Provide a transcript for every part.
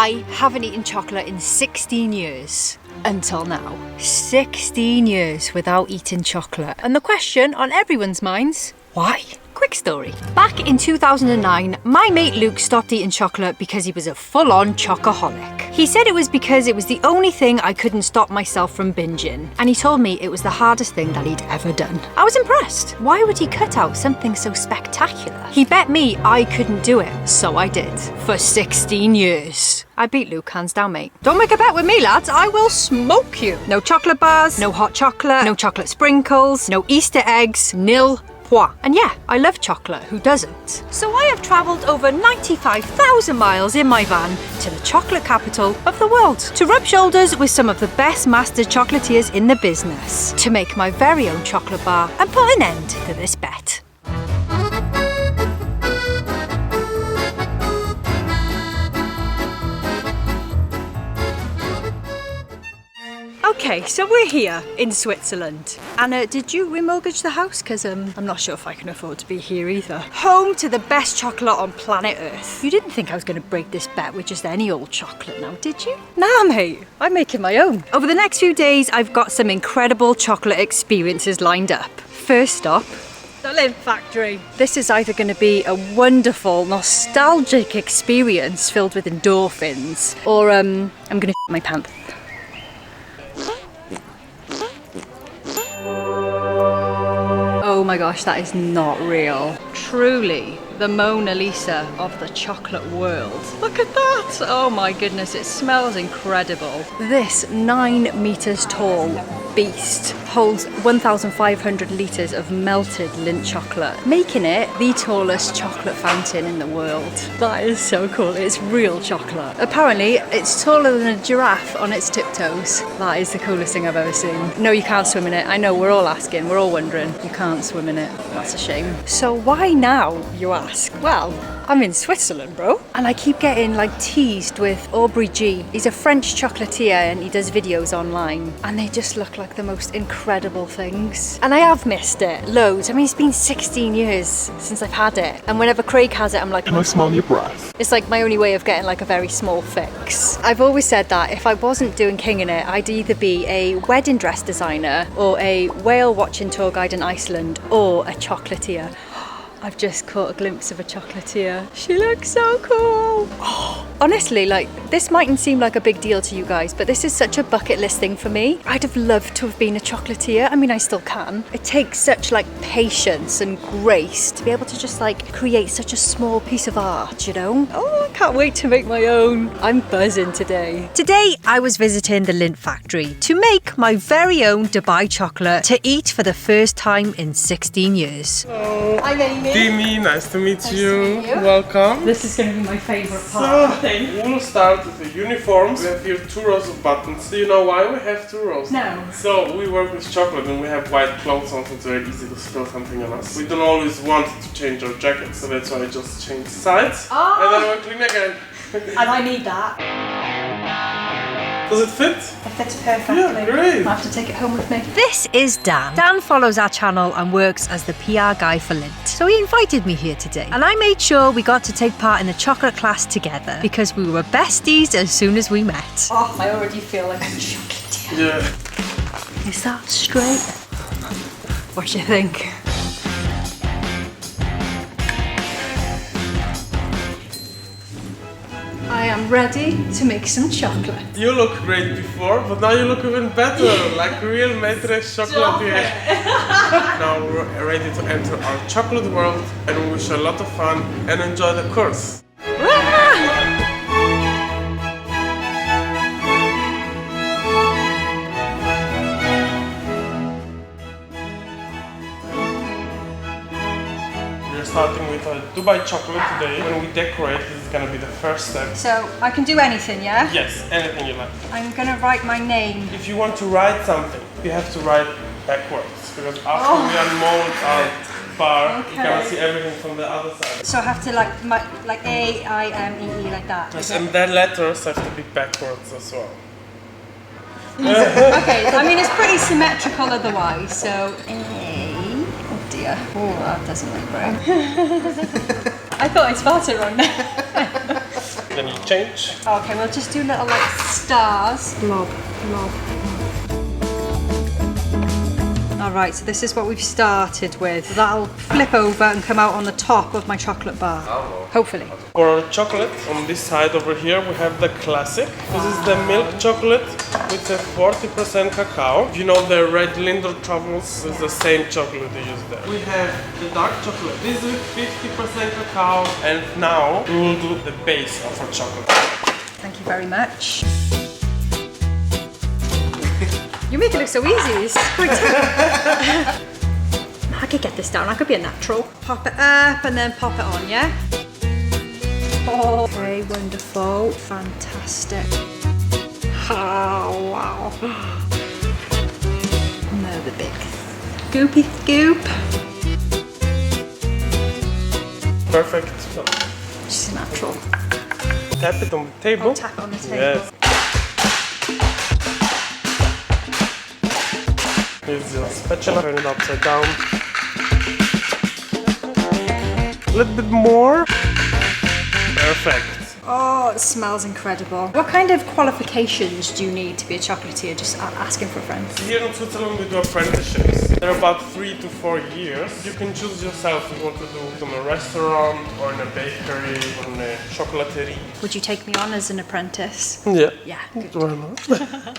I haven't eaten chocolate in 16 years. Until now. 16 years without eating chocolate. And the question on everyone's minds, why? Quick story. Back in 2009, my mate Luke stopped eating chocolate because he was a full-on chocoholic. He said it was because it was the only thing I couldn't stop myself from binging. And he told me it was the hardest thing that he'd ever done. I was impressed. Why would he cut out something so spectacular? He bet me I couldn't do it, so I did. For 16 years. I beat Luke hands down, mate. Don't make a bet with me, lads. I will smoke you. No chocolate bars, no hot chocolate, no chocolate sprinkles, no Easter eggs, nil. And yeah, I love chocolate, who doesn't? So I have travelled over 95,000 miles in my van to the chocolate capital of the world to rub shoulders with some of the best master chocolatiers in the business, to make my very own chocolate bar and put an end to this bet. Okay, so we're here in Switzerland. Anna, did you remortgage the house? Because I'm not sure if I can afford to be here either. Home to the best chocolate on planet Earth. You didn't think I was going to break this bet with just any old chocolate now, did you? Nah, mate. I'm making my own. Over the next few days, I've got some incredible chocolate experiences lined up. First stop, the Lindt Factory. This is either going to be a wonderful, nostalgic experience filled with endorphins, or I'm going to shit my pants. Oh my gosh, that is not real. Truly, the Mona Lisa of the chocolate world. Look at that! Oh my goodness, it smells incredible. This 9 meters tall beast holds 1,500 litres of melted Lindt chocolate, making it the tallest chocolate fountain in the world. That is so cool, it's real chocolate. Apparently, it's taller than a giraffe on its tiptoes. That is the coolest thing I've ever seen. No, you can't swim in it. I know, we're all asking, we're all wondering. You can't swim in it. That's a shame. So why now, you ask? Well, I'm in Switzerland, bro. And I keep getting like teased with Aubrey G. He's a French chocolatier and he does videos online. And they just look like the most incredible things. And I have missed it, loads. I mean, it's been 16 years since I've had it. And whenever Craig has it, I'm like, can I smell your breath? It's like my only way of getting like a very small fix. I've always said that if I wasn't doing King in it, I'd either be a wedding dress designer or a whale watching tour guide in Iceland or a chocolatier. I've just caught a glimpse of a chocolatier. She looks so cool. Oh, honestly, like, this mightn't seem like a big deal to you guys, but this is such a bucket list thing for me. I'd have loved to have been a chocolatier. I mean, I still can. It takes such like patience and grace to be able to just like create such a small piece of art, you know? Oh, I can't wait to make my own. I'm buzzing today. Today, I was visiting the Lindt Factory to make my very own Dubai chocolate to eat for the first time in 16 years. I'm Amy. Dimi, nice to meet you. To meet you. Welcome. This is going to be my favourite part. So, we'll start with the uniforms. We have here 2 rows of buttons. Do you know why we have 2 rows? No. So, we work with chocolate and we have white clothes on, so it's very easy to spill something on us. We don't always want to change our jackets, so that's why I just change sides. Oh. And then we'll clean again. And I need that. Does it fit? It fits perfectly. Yeah, great. I have to take it home with me. This is Dan. Dan follows our channel and works as the PR guy for Lindt. So he invited me here today. And I made sure we got to take part in the chocolate class together because we were besties as soon as we met. Oh, I already feel like I'm chocolate. Yeah. Is that straight? What do you think? I am ready to make some chocolate. You look great before, but now you look even better, like real maître chocolatier. Now we're ready to enter our chocolate world and we wish you a lot of fun and enjoy the course. We're starting with a Dubai chocolate today. When we decorate, this is going to be the first step. So I can do anything, yeah? Yes, anything you like. I'm gonna write my name. If you want to write something, you have to write backwards, because after we unmold our bar, you can see everything from the other side. So I have to like A, I, M, E, E like that. Yes, and the letters have to be backwards as well. Okay, I mean it's pretty symmetrical otherwise, so A. Oh dear. Oh, that doesn't look right. I thought I spelled it wrong now. then you change. Okay, we'll just do little like stars. Blob, blob. Alright, so this is what we've started with. That'll flip over and come out on the top of my chocolate bar. Hopefully. For our chocolate, on this side over here, we have the classic. This is the milk chocolate with a 40% cacao. If you know the red Lindt truffles, it's the same chocolate they use there. We have the dark chocolate. This is 50% cacao. And now we will do the base of our chocolate. Thank you very much. You make it look so easy. It's quite I could get this down. I could be a natural. Pop it up and then pop it on, yeah? Oh, okay, wonderful. Fantastic. Oh, wow. Another big goopy scoop. Perfect. Just a natural. Tap it on the table. Oh, tap it on the table. Yes. Use your spatula, turn it upside down. A little bit more. Perfect. Oh, it smells incredible. What kind of qualifications do you need to be a chocolatier? Just asking for friends. Here in Switzerland we do apprenticeships. They're about 3 to 4 years. You can choose yourself if you want to do it in a restaurant or in a bakery or in a chocolaterie. Would you take me on as an apprentice? Yeah. Yeah, good. Why not?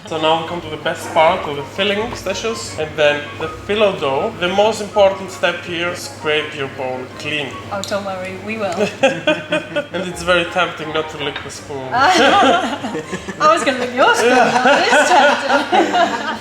So now we come to the best part of the filling stations and then the phyllo dough. The most important step here is scrape your bowl clean. Oh, don't worry, we will. And it's very tempting not to lick the spoon. I was going to lick your spoon. That is tempting.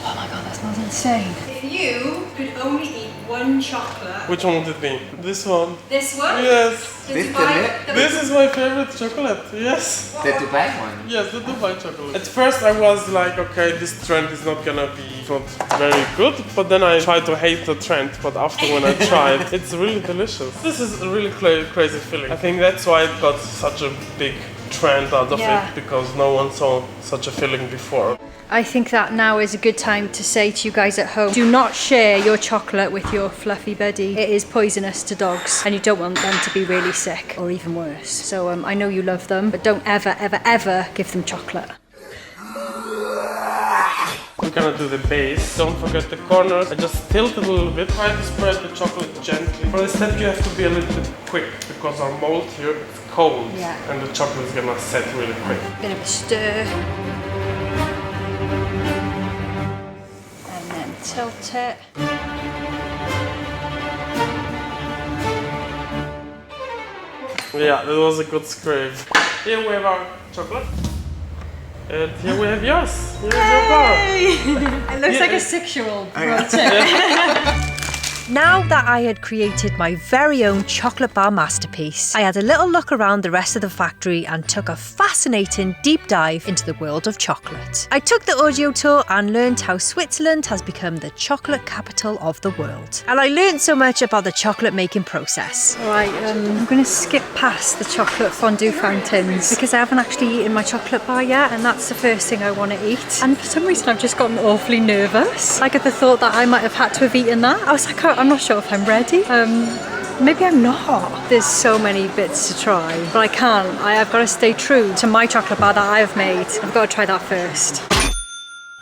Oh my god, that smells insane. If you could only eat one chocolate. Which one would it be? This one. This one? Yes. This is my favorite chocolate. Yes. The Dubai one? Yes, the Dubai chocolate. At first I was like, okay, this trend is not gonna be not very good, but then I tried to hate the trend, but after when I tried, it's really delicious. This is a really crazy feeling. I think that's why it got such a big trend out of it, because no one saw such a feeling before. I think that now is a good time to say to you guys at home, do not share your chocolate with your fluffy buddy. It is poisonous to dogs and you don't want them to be really sick or even worse. So I know you love them, but don't ever, ever, ever give them chocolate. We're gonna do the base. Don't forget the corners. I just tilt it a little bit. Try to spread the chocolate gently. For this step you have to be a little bit quick because our mold here is cold and the chocolate is gonna set really quick. Bit of a stir. Tilt it. Yeah, that was a good scrape. Here we have our chocolate. And here we have yours. Here's your bar. It looks like a 6-year-old brought it. Now that I had created my very own chocolate bar masterpiece, I had a little look around the rest of the factory and took a fascinating deep dive into the world of chocolate. I took the audio tour and learned how Switzerland has become the chocolate capital of the world. And I learned so much about the chocolate making process. Alright, I'm going to skip past the chocolate fondue fountains because I haven't actually eaten my chocolate bar yet, and that's the first thing I want to eat. And for some reason I've just gotten awfully nervous. Like at the thought that I might have had to have eaten that. I was like, I'm not sure if I'm ready. Maybe I'm not. There's so many bits to try, but I can't. I've got to stay true to my chocolate bar that I have made. I've got to try that first.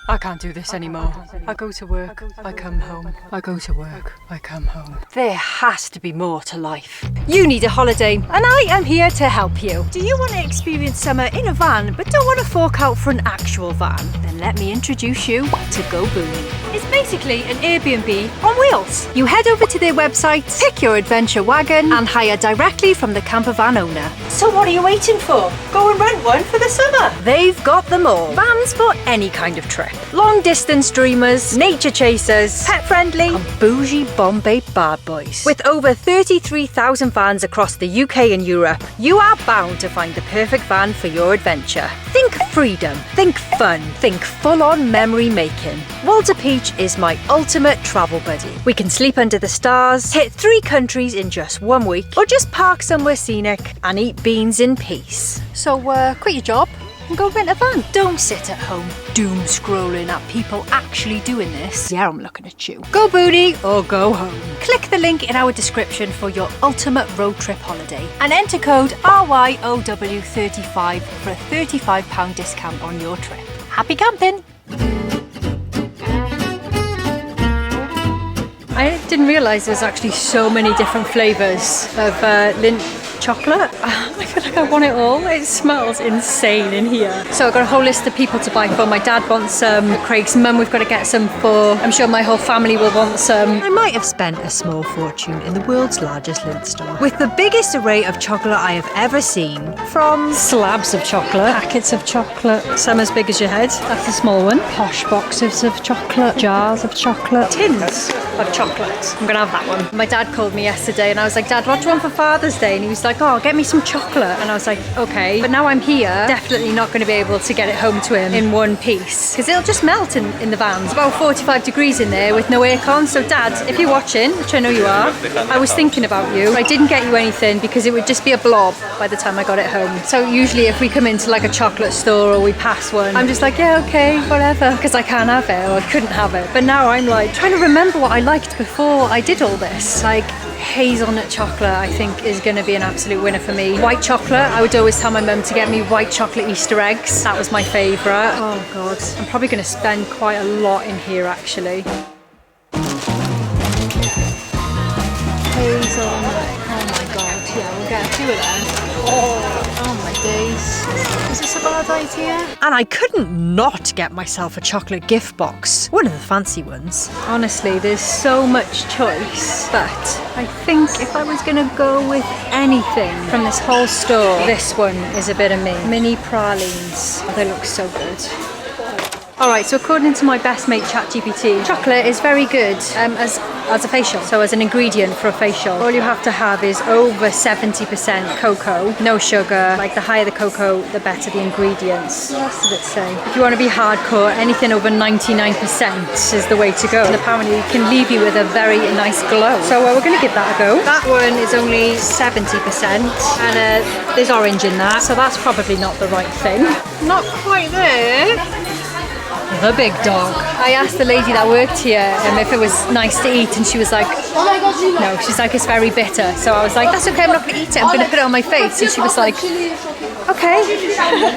I can't do this anymore. I go to work, I come home. I go to work, I come home. There has to be more to life. You need a holiday, and I am here to help you. Do you want to experience summer in a van, but don't want to fork out for an actual van? Then let me introduce you to Goboony. It's basically an Airbnb on wheels. You head over to their website, pick your adventure wagon, and hire directly from the campervan owner. So what are you waiting for? Go and rent one for the summer. They've got them all. Vans for any kind of trip. Long distance dreamers, nature chasers, pet friendly, and bougie Bombay bad boys. With over 33,000 vans across the UK and Europe, you are bound to find the perfect van for your adventure. Think freedom, think fun, think full-on memory making. Walter Peach is my ultimate travel buddy. We can sleep under the stars, hit 3 countries in just 1 week, or just park somewhere scenic and eat beans in peace. So quit your job, and go rent a van. Don't sit at home doom scrolling at people actually doing this. Yeah, I'm looking at you. Go Goboony or go home. Click the link in our description for your ultimate road trip holiday and enter code RYOW35 for a £35 discount on your trip. Happy camping! I didn't realise there's actually so many different flavours of Lindt chocolate. I feel like I want it all. It smells insane in here. So I've got a whole list of people to buy for. My dad wants some, Craig's mum we've got to get some for. I'm sure my whole family will want some. I might have spent a small fortune in the world's largest Lindt store with the biggest array of chocolate I have ever seen. From slabs of chocolate, packets of chocolate, some as big as your head, that's a small one, posh boxes of chocolate, jars of chocolate, tins of chocolate. I'm gonna have that one. My dad called me yesterday and I was like, Dad, what do you want for Father's Day? And he was like, oh, get me some chocolate. And I was like, okay. But now I'm here, definitely not going to be able to get it home to him in one piece because it'll just melt in the van. It's about 45 degrees in there with no aircon. So Dad, if you're watching, which I know you are, I was thinking about you. I didn't get you anything because it would just be a blob by the time I got it home. So usually if we come into like a chocolate store or we pass one, I'm just like, yeah, okay, whatever, because I can't have it or I couldn't have it. But now I'm like trying to remember what I liked before I did all this. Like hazelnut chocolate I think is going to be an absolute winner for me. White chocolate, I would always tell my mum to get me white chocolate Easter eggs. That was my favourite. Oh god, I'm probably going to spend quite a lot in here actually. Hazelnut, oh my god, yeah, we'll get a few of them. Oh my days. Is this a bad idea? And I couldn't not get myself a chocolate gift box. One of the fancy ones. Honestly, there's so much choice, but I think if I was gonna go with anything from this whole store, this one is a bit of me. Mini pralines. They look so good. Alright, so according to my best mate ChatGPT, chocolate is very good as a facial, so as an ingredient for a facial. All you have to have is over 70% cocoa, no sugar. Like the higher the cocoa, the better the ingredients. What else did it say? If you want to be hardcore, anything over 99% is the way to go. And apparently it can leave you with a very nice glow. So we're going to give that a go. That one is only 70% and there's orange in that, so that's probably not the right thing. Not quite there. The big dog. I asked the lady that worked here if it was nice to eat and she was like, no, she's like, it's very bitter. So I was like, that's okay, I'm not going to eat it, I'm going to put it on my face. And she was like, okay.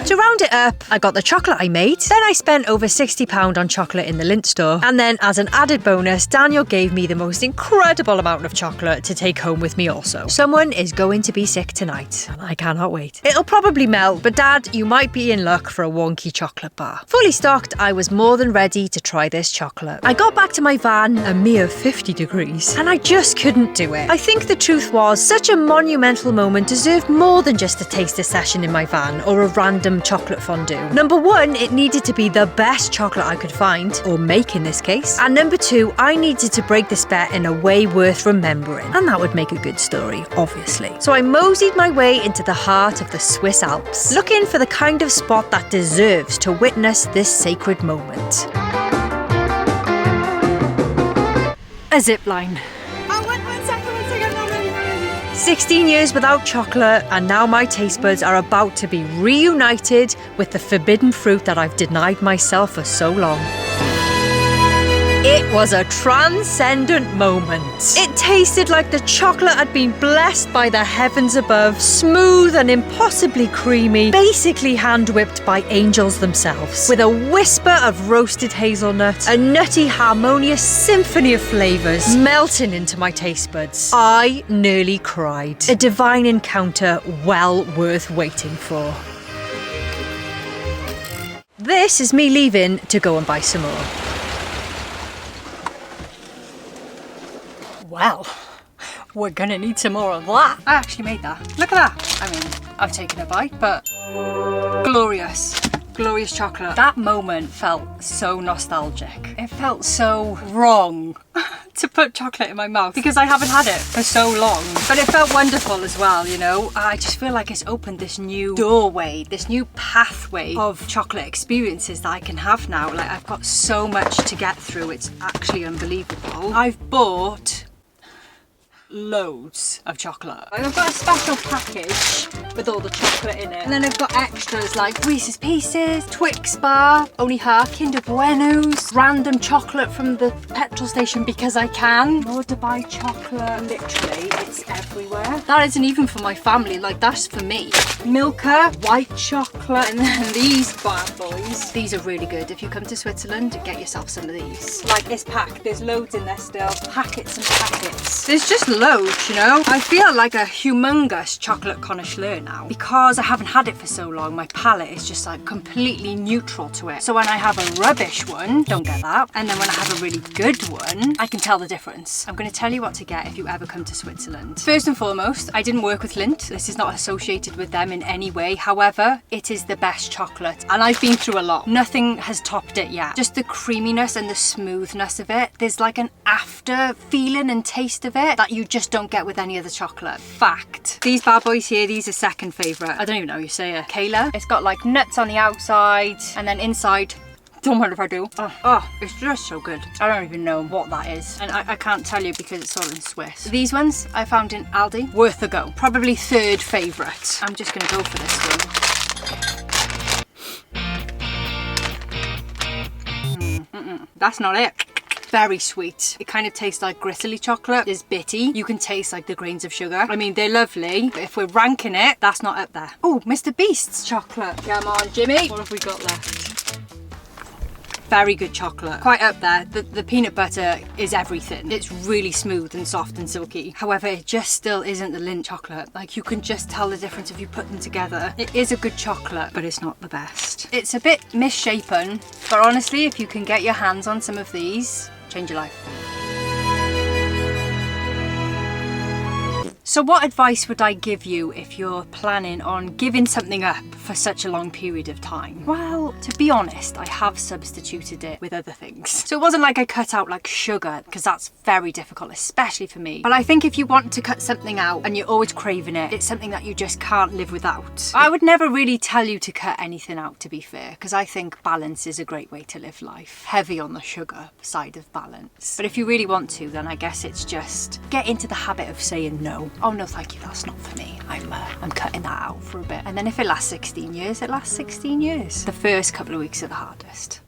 To round it up, I got the chocolate I made. Then I spent over £60 on chocolate in the Lindt store. And then as an added bonus, Daniel gave me the most incredible amount of chocolate to take home with me also. Someone is going to be sick tonight and I cannot wait. It'll probably melt, but Dad, you might be in luck for a wonky chocolate bar. Fully stocked, I was more than ready to try this chocolate. I got back to my van a mere 50 degrees and I just couldn't do it. I think the truth was such a monumental moment deserved more than just a taster session in my van or a random chocolate fondue. Number one, it needed to be the best chocolate I could find, or make in this case. And number two, I needed to break this bet in a way worth remembering. And that would make a good story, obviously. So I moseyed my way into the heart of the Swiss Alps, looking for the kind of spot that deserves to witness this sacred moment. A zip line. 16 years without chocolate, and now my taste buds are about to be reunited with the forbidden fruit that I've denied myself for so long. It was a transcendent moment. It tasted like the chocolate had been blessed by the heavens above, smooth and impossibly creamy, basically hand-whipped by angels themselves, with a whisper of roasted hazelnut, a nutty, harmonious symphony of flavours melting into my taste buds. I nearly cried. A divine encounter well worth waiting for. This is me leaving to go and buy some more. Well, we're gonna need some more of that. I actually made that. Look at that. I mean, I've taken a bite, but glorious. Glorious chocolate. That moment felt so nostalgic. It felt so wrong to put chocolate in my mouth because I haven't had it for so long. But it felt wonderful as well, you know. I just feel like it's opened this new doorway, this new pathway of chocolate experiences that I can have now. Like, I've got so much to get through. It's actually unbelievable. I've bought loads of chocolate. I've got a special package with all the chocolate in it. And then I've got extras like Reese's Pieces, Twix bar, only her, Kinder Buenos, random chocolate from the petrol station because I can. More Dubai chocolate, literally, it's everywhere. That isn't even for my family, like that's for me. Milka, white chocolate, and then these bad boys. These are really good. If you come to Switzerland, get yourself some of these. Like it's packed, there's loads in there still. Packets and packets. There's just loads, you know? I feel like a humongous chocolate connoisseur now. Because I haven't had it for so long, my palate is just like completely neutral to it. So when I have a rubbish one, don't get that. And then when I have a really good one, I can tell the difference. I'm gonna tell you what to get if you ever come to Switzerland. First and foremost, I didn't work with Lindt. This is not associated with them in any way. However, it is the best chocolate. And I've been through a lot. Nothing has topped it yet. Just the creaminess and the smoothness of it. There's like an after feeling and taste of it that you just don't get with any other chocolate. Fact. These bad boys here, these are second favourite. I don't even know how you say it. Kayla. It's got like nuts on the outside and then inside. Don't mind if I do. Oh, it's just so good. I don't even know what that is. And I can't tell you because it's all in Swiss. These ones I found in Aldi. Worth a go. Probably third favourite. I'm just going to go for this one. That's not it. Very sweet. It kind of tastes like gristly chocolate. It's bitty. You can taste like the grains of sugar. I mean, they're lovely, but if we're ranking it, that's not up there. Oh, Mr. Beast's chocolate. Come on, Jimmy. What have we got left? Very good chocolate. Quite up there. The peanut butter is everything. It's really smooth and soft and silky. However, it just still isn't the Lindt chocolate. Like you can just tell the difference if you put them together. It is a good chocolate, but it's not the best. It's a bit misshapen, but honestly, if you can get your hands on some of these, change your life. So what advice would I give you if you're planning on giving something up for such a long period of time? Well, to be honest, I have substituted it with other things. So it wasn't like I cut out like sugar, because that's very difficult, especially for me. But I think if you want to cut something out and you're always craving it, it's something that you just can't live without. I would never really tell you to cut anything out, to be fair, because I think balance is a great way to live life. Heavy on the sugar side of balance. But if you really want to, then I guess it's just get into the habit of saying no. Oh no, thank you, that's not for me. I'm cutting that out for a bit. And then if it lasts 16 years, it lasts 16 years. The first couple of weeks are the hardest.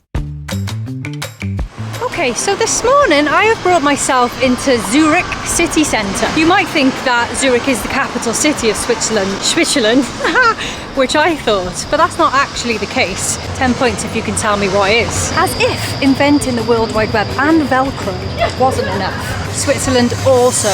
Okay, so this morning I have brought myself into Zurich city centre. You might think that Zurich is the capital city of Switzerland, which I thought, but that's not actually the case. 10 points if you can tell me what is. As if inventing the World Wide Web and Velcro wasn't enough. Switzerland also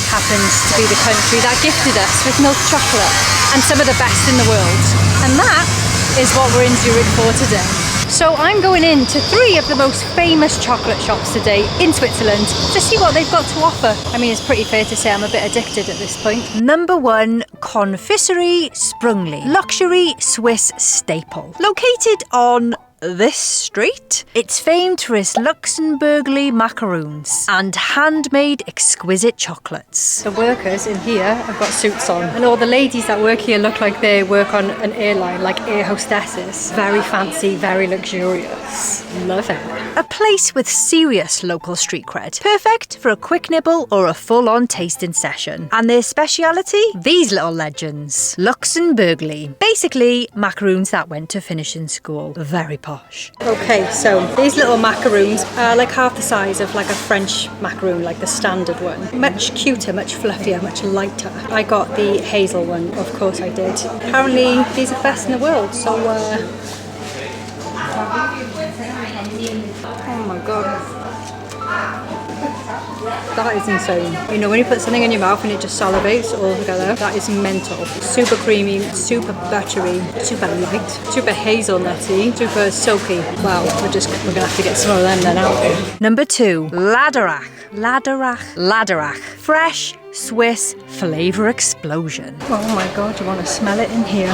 happens to be the country that gifted us with milk chocolate and some of the best in the world. And that is what we're in Zurich for today. So I'm going into 3 of the most famous chocolate shops today in Switzerland to see what they've got to offer. I mean, it's pretty fair to say I'm a bit addicted at this point. Number 1, Confiserie Sprungli, luxury Swiss staple. Located on this street, it's famed for its Luxembourgly macaroons and handmade exquisite chocolates. The workers in here have got suits on, and all the ladies that work here look like they work on an airline, like air hostesses. Very fancy, very luxurious. Love it. A place with serious local street cred. Perfect for a quick nibble or a full-on tasting session. And their speciality? These little legends. Luxembourgly. Basically, macaroons that went to finishing school. Very posh. Okay, so these little macaroons are like half the size of like a French macaroon, like the standard one. Much cuter, much fluffier, much lighter. I got the hazel one, of course I did. Apparently these are the best in the world, so oh my god. That is insane. You know, when you put something in your mouth and it just salivates all together, that is mental. Super creamy, super buttery, super light, super hazelnutty, super silky. Wow, we're gonna have to get some of them then out. Number 2, Laderach. Laderach. Fresh Swiss flavour explosion. Oh my god, you want to smell it in here?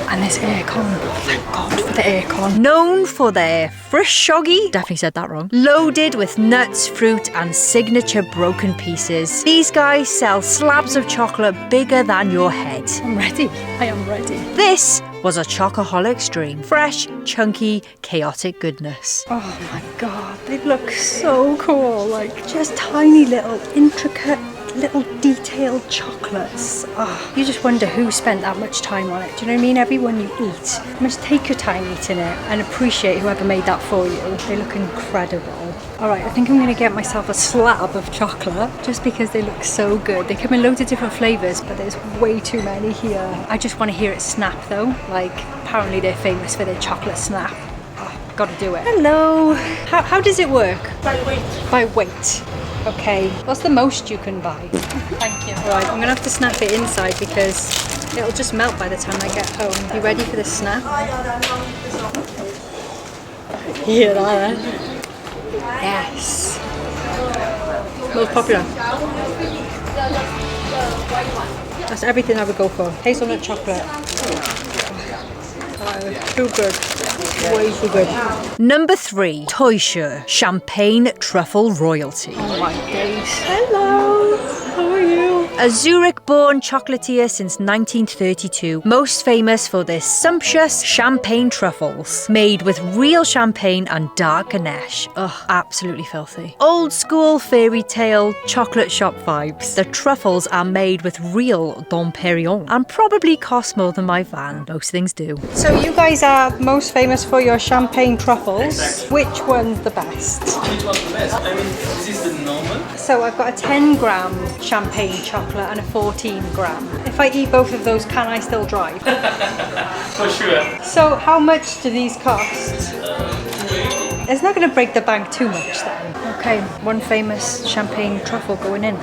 And this aircon, thank God for the aircon. Known for their frischoggy, definitely said that wrong, loaded with nuts, fruit and signature broken pieces. These guys sell slabs of chocolate bigger than your head. I'm ready, I am ready. This was a chocoholic's dream. Fresh, chunky, chaotic goodness. Oh my god, they look so cool. Like, just tiny little, intricate, little detailed chocolates. Oh, you just wonder who spent that much time on it. Do you know what I mean? Everyone you eat, you must take your time eating it and appreciate whoever made that for you. They look incredible. Alright, I think I'm going to get myself a slab of chocolate just because they look so good. They come in loads of different flavours, but there's way too many here. I just want to hear it snap though. Like, apparently they're famous for their chocolate snap. Oh, gotta do it. Hello! How does it work? By weight. By weight. Okay, what's the most you can buy? Thank you. Alright, I'm gonna have to snap it inside because it'll just melt by the time I get home. You ready for the snap? Hear that? Yes. Most popular. That's everything I would go for. Hazelnut chocolate. Too good. Way too good. Number 3, Toysure Champagne Truffle Royalty. Oh my days. Hello. How are you? A Zurich-born chocolatier since 1932, most famous for their sumptuous champagne truffles, made with real champagne and dark ganache. Ugh, absolutely filthy. Old school fairy tale chocolate shop vibes. The truffles are made with real Dom Perignon and probably cost more than my van. Most things do. So you guys are most famous for your champagne truffles. Exactly. Which one's the best? Which one's the best? I mean, this is the normal. So I've got a 10-gram champagne chocolate and a 14-gram. If I eat both of those, can I still drive? For sure. So how much do these cost? It's not going to break the bank too much then. Okay, one famous champagne truffle going in.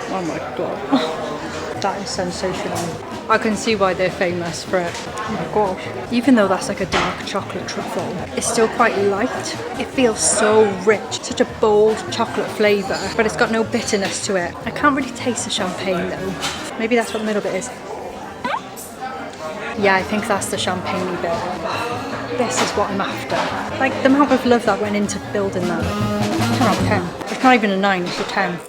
Oh my god. That is sensational. I can see why they're famous for it. Oh my gosh. Even though that's like a dark chocolate truffle, it's still quite light. It feels so rich, such a bold chocolate flavour, but it's got no bitterness to it. I can't really taste the champagne though. Maybe that's what the middle bit is. Yeah, I think that's the champagne bit. This is what I'm after. Like the amount of love that went into building that. 10 out of 10. It's not even a 9, it's a 10.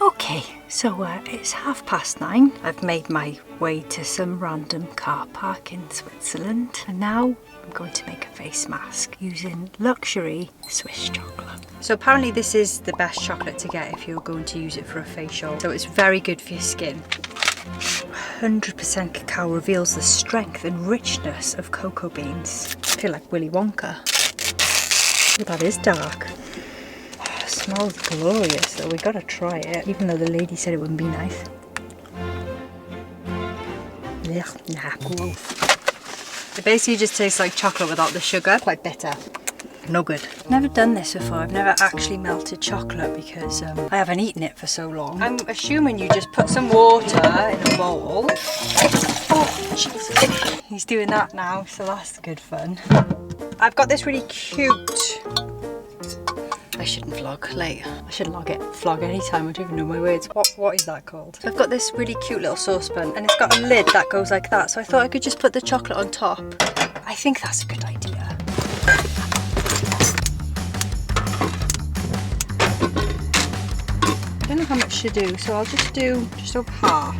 Okay, so it's 9:30. I've made my way to some random car park in Switzerland, and now I'm going to make a face mask using luxury Swiss chocolate. So apparently this is the best chocolate to get if you're going to use it for a facial. So it's very good for your skin. 100% cacao reveals the strength and richness of cocoa beans. I feel like Willy Wonka. Oh, that is dark. Smells glorious, so we gotta try it, even though the lady said it wouldn't be nice. Nah, gross. It basically just tastes like chocolate without the sugar, quite bitter. No good. I've never done this before. I've never actually melted chocolate because I haven't eaten it for so long. I'm assuming you just put some water in a bowl. Oh, Jesus. He's doing that now, so that's good fun. I've got this really cute... I shouldn't vlog, like, I should vlog anytime, I don't even know my words. What is that called? So I've got this really cute little saucepan and it's got a lid that goes like that, so I thought I could just put the chocolate on top. I think that's a good idea. I don't know how much to do, so I'll just do just over half.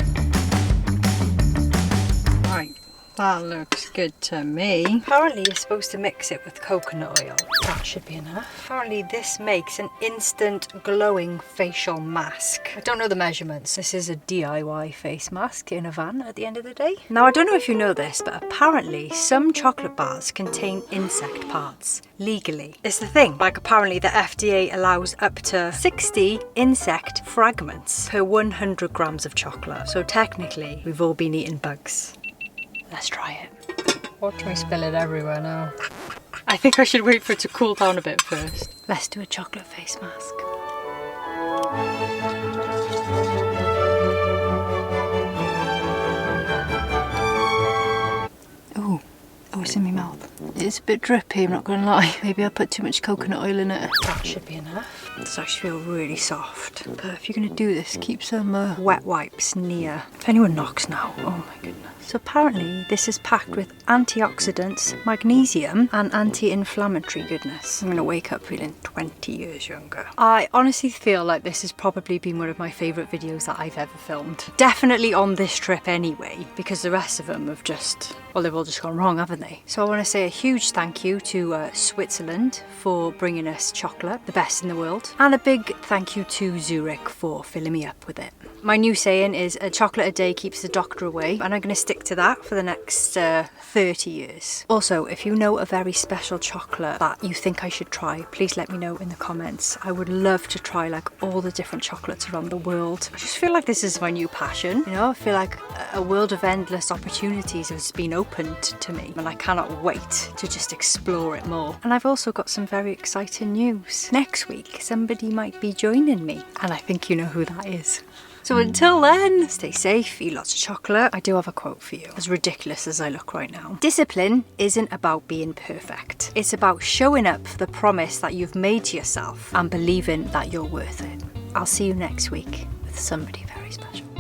Right. That looks good to me. Apparently you're supposed to mix it with coconut oil. That should be enough. Apparently this makes an instant glowing facial mask. I don't know the measurements. This is a DIY face mask in a van at the end of the day. Now I don't know if you know this, but apparently some chocolate bars contain insect parts. Legally. It's the thing. Like apparently the FDA allows up to 60 insect fragments per 100 grams of chocolate. So technically we've all been eating bugs. Let's try it. Watch me spill it everywhere now. I think I should wait for it to cool down a bit first. Let's do a chocolate face mask. Oh, it's in my mouth. It's a bit drippy, I'm not gonna lie. Maybe I put too much coconut oil in it. That should be enough. This actually feels really soft. But if you're gonna do this, keep some wet wipes near. If anyone knocks now, oh my goodness. So apparently this is packed with antioxidants, magnesium and anti-inflammatory goodness. I'm gonna wake up feeling 20 years younger. I honestly feel like this has probably been one of my favourite videos that I've ever filmed. Definitely on this trip anyway, because the rest of them have just, well, they've all just gone wrong, haven't they? So I want to say a huge thank you to Switzerland for bringing us chocolate, the best in the world. And a big thank you to Zurich for filling me up with it. My new saying is a chocolate a day keeps the doctor away, and I'm going to stick to that for the next 30 years. Also, if you know a very special chocolate that you think I should try, please let me know in the comments. I would love to try like all the different chocolates around the world. I just feel like this is my new passion, you know. I feel like a world of endless opportunities has been opened to me, and I cannot wait to just explore it more. And I've also got some very exciting news. Next week, somebody might be joining me, and I think you know who that is. So until then, stay safe, eat lots of chocolate. I do have a quote for you, as ridiculous as I look right now. Discipline isn't about being perfect. It's about showing up for the promise that you've made to yourself and believing that you're worth it. I'll see you next week with somebody very special.